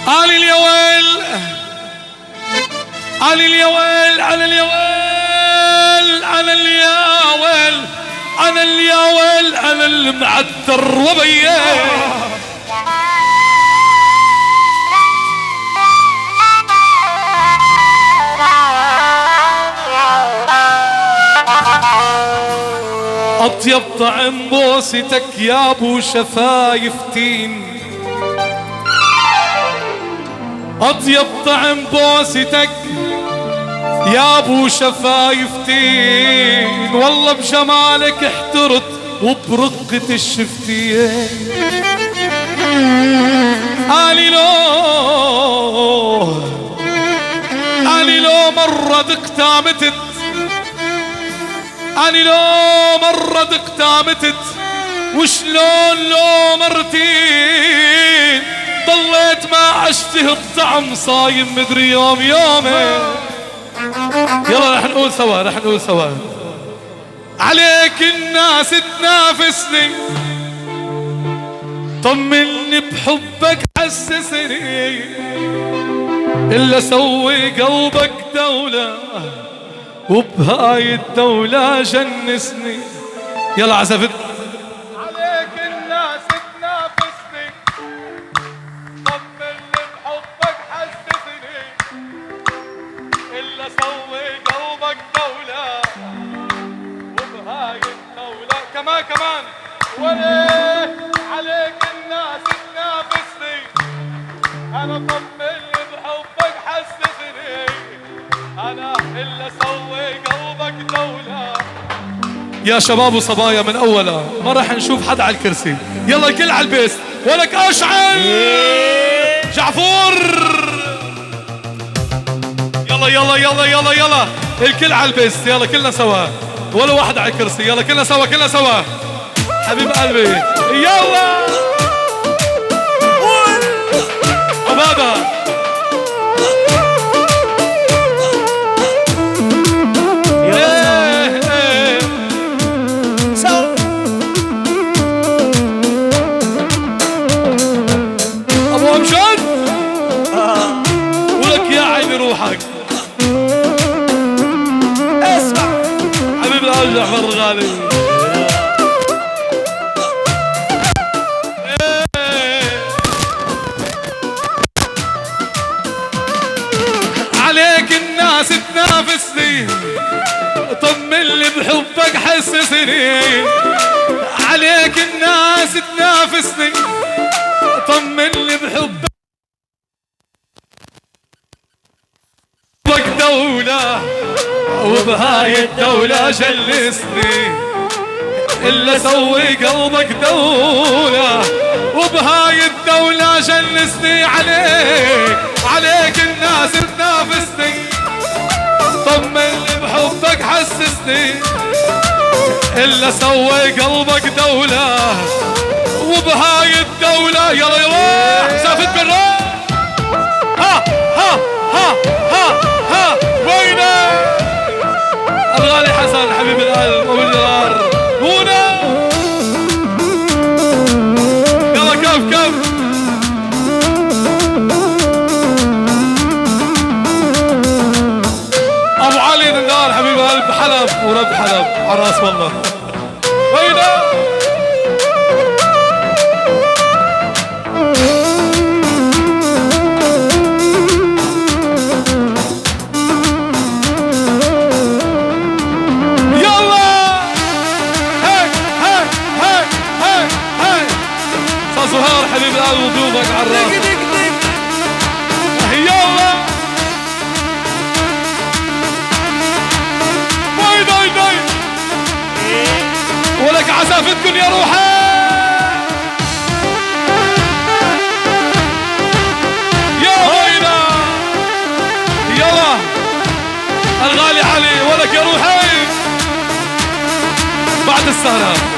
علي اليويل علي اليويل على اليويل على اليويل على اليويل على المعتر وبيه أطيب طعم بوستك يا ابو شفايف تين أطيب طعم بوستك يا ابو شفايف تين والله بجمالك احترت وبرقة الشفتين أني لو مرة دقتامتت أني لو مرة دقتامتت وشلون لو مرتين ضليت ما اشتهي الطعم صايم مدري يوم يومين. يلا رح نقول سوا عليك الناس تنافسني طمني بحبك حسسني إلا سوي قلبك دولة وبهاي الدولة جنسني. يلا عزفت عليك الناس تنافسني طمني بحبك حسسني إلا سوي قلبك دولة وبهاي الدولة كمان وليه عليك الناس تنافسني أنا طمني بحبك حسسني أنا إلا سوي قلبك دولة. يا شباب وصبايا من أولا ما راح نشوف حدا على الكرسي. يلا الكل على البيس ولك أشعل جعفور. يلا الكل على البيس. يلا كلنا سوا ولا واحد على الكرسي. يلا كلنا سوا حبيب قلبي. يلا عبادة ابو امجد ولك يا عيني روحك. اسمع حبيب القلب جعفر الغالي. عليك الناس تنافسني طمني بحبك حسسني. عليك الناس تنافسني طمني بحبك دولة وبهاي الدولة جلسني إلا سوي قلبك دولة وبهاي الدولة جلسني. عليك الناس تنافسني طمني بحبك حسسني إلا سوي قلبك دولة وبهاي الدولة. يلا سافت بالراس. ها وينه الغالي حسن حبيب القلب ابو الجرار هنا. يلا كف ابو علي النار حبيب قلب حلب ورب حلب عراس والله. وينه زهار حبيب القلب وضيوفك على الراس. يلا باي ولك عزافتكم يا روحي. يا وينا يلا الغالي علي ولك يا روحي بعد السهرة.